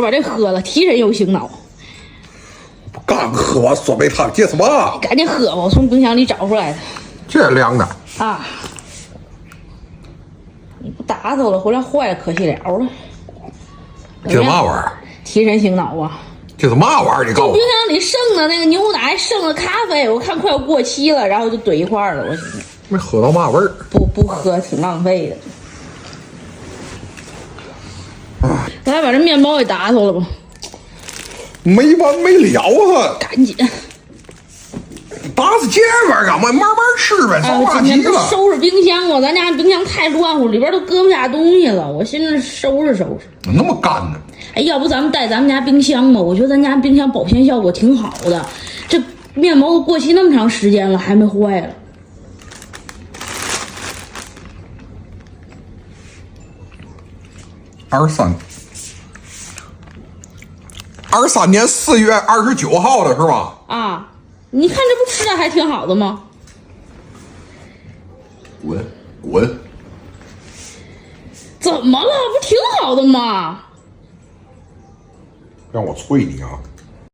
把这喝了，提神又醒脑。刚喝完酸梅汤，这什么？赶紧喝吧，我从冰箱里找出来的。这凉的啊！你不打走了，回来坏了，可惜了了。这嘛玩意儿？提神醒脑啊！这是嘛玩意儿？你告诉我。冰箱里剩的那个牛奶，剩的咖啡，我看快要过期了，然后就堆一块了。我没喝到嘛味儿？不喝挺浪费的。咱来把这面包给打走了吧。没完没了啊！赶紧。打死这玩意儿干嘛？慢慢吃呗，少花今天不急了。收拾冰箱吗？咱家冰箱太乱乎，里边都搁不下东西了。我寻思收拾收拾。那么干呢？哎，要不咱们带咱们家冰箱吧？我觉得咱家冰箱保鲜效果挺好的。这面包过期那么长时间了，还没坏了。23年4月29号的是吧？啊，你看这不吃的还挺好的吗？滚！怎么了？不挺好的吗？让我催你啊！